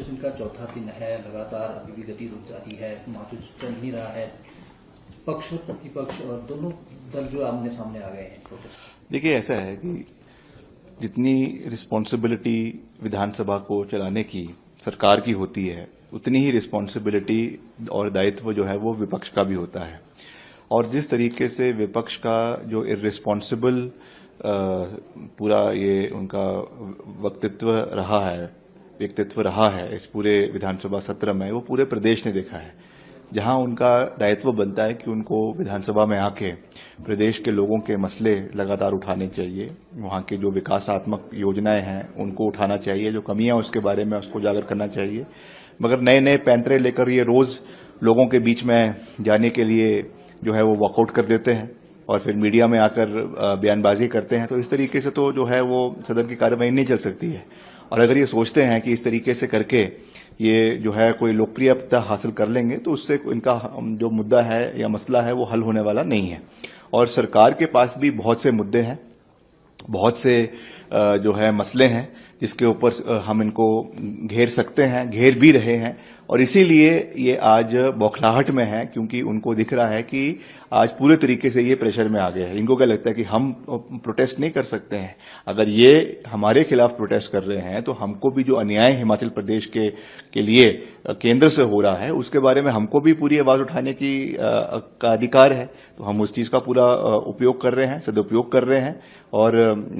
Session का चौथा दिन है, लगातार अभी भी गति रुक जाती है, मार्च चल नहीं रहा है। पक्ष और प्रतिपक्ष और दोनों दल जो आमने सामने आ गए हैं प्रोटेस्ट। देखिए, ऐसा है कि जितनी रिस्पॉन्सिबिलिटी विधानसभा को चलाने की सरकार की होती है, उतनी ही रिस्पॉन्सिबिलिटी और दायित्व जो है वो विपक्ष का भी होता है। और जिस तरीके से विपक्ष का जो इर्रिस्पॉन्सिबल पूरा ये उनका व्यक्तित्व रहा है इस पूरे विधानसभा सत्र में, वो पूरे प्रदेश ने देखा है। जहां उनका दायित्व बनता है कि उनको विधानसभा में आके प्रदेश के लोगों के मसले लगातार उठाने चाहिए, वहां के जो विकासात्मक योजनाएं हैं उनको उठाना चाहिए, जो कमियां उसके बारे में उसको उजागर करना चाहिए। मगर नए नए पैंतरे लेकर ये रोज लोगों के बीच में जाने के लिए जो है वो वॉकआउट कर देते हैं और फिर मीडिया में आकर बयानबाजी करते हैं। तो इस तरीके से तो जो है वो सदन की कार्यवाही नहीं चल सकती है। और अगर ये सोचते हैं कि इस तरीके से करके ये जो है कोई लोकप्रियता हासिल कर लेंगे, तो उससे इनका जो मुद्दा है या मसला है वो हल होने वाला नहीं है। और सरकार के पास भी बहुत से मुद्दे हैं, बहुत से जो है मसले हैं जिसके ऊपर हम इनको घेर सकते हैं, घेर भी रहे हैं। और इसीलिए ये आज बौखलाहट में है, क्योंकि उनको दिख रहा है कि आज पूरे तरीके से ये प्रेशर में आ गए हैं। इनको क्या लगता है कि हम प्रोटेस्ट नहीं कर सकते हैं। अगर ये हमारे खिलाफ प्रोटेस्ट कर रहे हैं तो हमको भी जो अन्याय हिमाचल प्रदेश के लिए केंद्र से हो रहा है उसके बारे में हमको भी पूरी आवाज उठाने का अधिकार है। तो हम उस चीज का पूरा उपयोग कर रहे हैं, सदुपयोग कर रहे हैं। और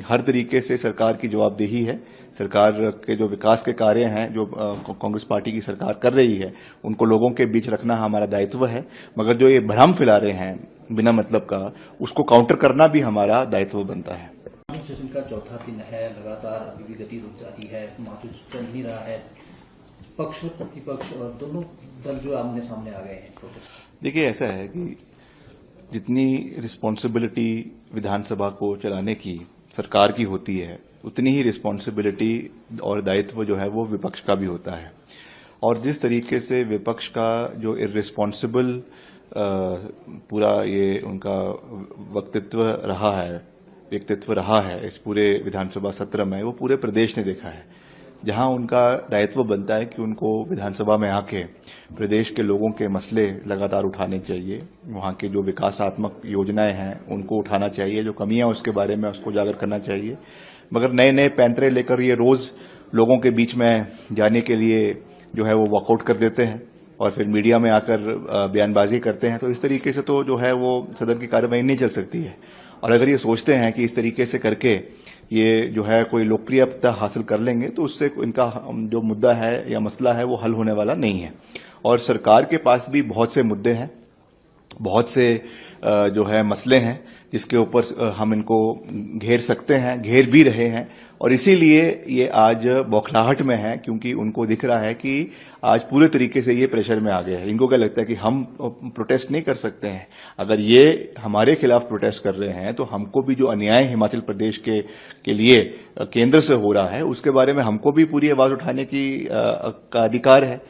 हर तरीके से सरकार की जवाबदेही है। सरकार के जो विकास के कार्य हैं जो कांग्रेस पार्टी की सरकार कर रही है, उनको लोगों के बीच रखना हमारा दायित्व है। मगर जो ये भ्रम फैला रहे हैं बिना मतलब का, उसको काउंटर करना भी हमारा दायित्व बनता है। सेशन का चौथा दिन है, लगातार अभी भी गति रुक जाती है, मार्च चल नहीं रहा है। पक्ष और प्रतिपक्ष और दोनों दल जो आमने सामने आ गए हैं प्रोटेस्ट। देखिए, ऐसा है कि जितनी रिस्पॉन्सिबिलिटी विधानसभा को चलाने की सरकार की होती है, उतनी ही रिस्पॉन्सिबिलिटी और दायित्व जो है वो विपक्ष का भी होता है। और जिस तरीके से विपक्ष का जो इर्रिस्पॉन्सिबल पूरा ये उनका व्यक्तित्व रहा है इस पूरे विधानसभा सत्र में, वो पूरे प्रदेश ने देखा है। जहां उनका दायित्व बनता है कि उनको विधानसभा में आके प्रदेश के लोगों के मसले लगातार उठाने चाहिए, वहां के जो विकासात्मक योजनाएं हैं उनको उठाना चाहिए, जो कमियां उसके बारे में उसको उजागर करना चाहिए। मगर नए नए पैंतरे लेकर ये रोज लोगों के बीच में जाने के लिए जो है वो वॉकआउट कर देते हैं और फिर मीडिया में आकर बयानबाजी करते हैं। तो इस तरीके से तो जो है वो सदन की कार्यवाही नहीं चल सकती है। और अगर ये सोचते हैं कि इस तरीके से करके ये जो है कोई लोकप्रियता हासिल कर लेंगे, तो उससे इनका जो मुद्दा है या मसला है वो हल होने वाला नहीं है। और सरकार के पास भी बहुत से मुद्दे हैं, बहुत से जो है मसले हैं जिसके ऊपर हम इनको घेर सकते हैं, घेर भी रहे हैं। और इसीलिए ये आज बौखलाहट में है, क्योंकि उनको दिख रहा है कि आज पूरे तरीके से ये प्रेशर में आ गए हैं। इनको क्या लगता है कि हम प्रोटेस्ट नहीं कर सकते हैं। अगर ये हमारे खिलाफ प्रोटेस्ट कर रहे हैं तो हमको भी जो अन्याय हिमाचल प्रदेश के लिए केंद्र से हो रहा है उसके बारे में हमको भी पूरी आवाज उठाने का अधिकार है।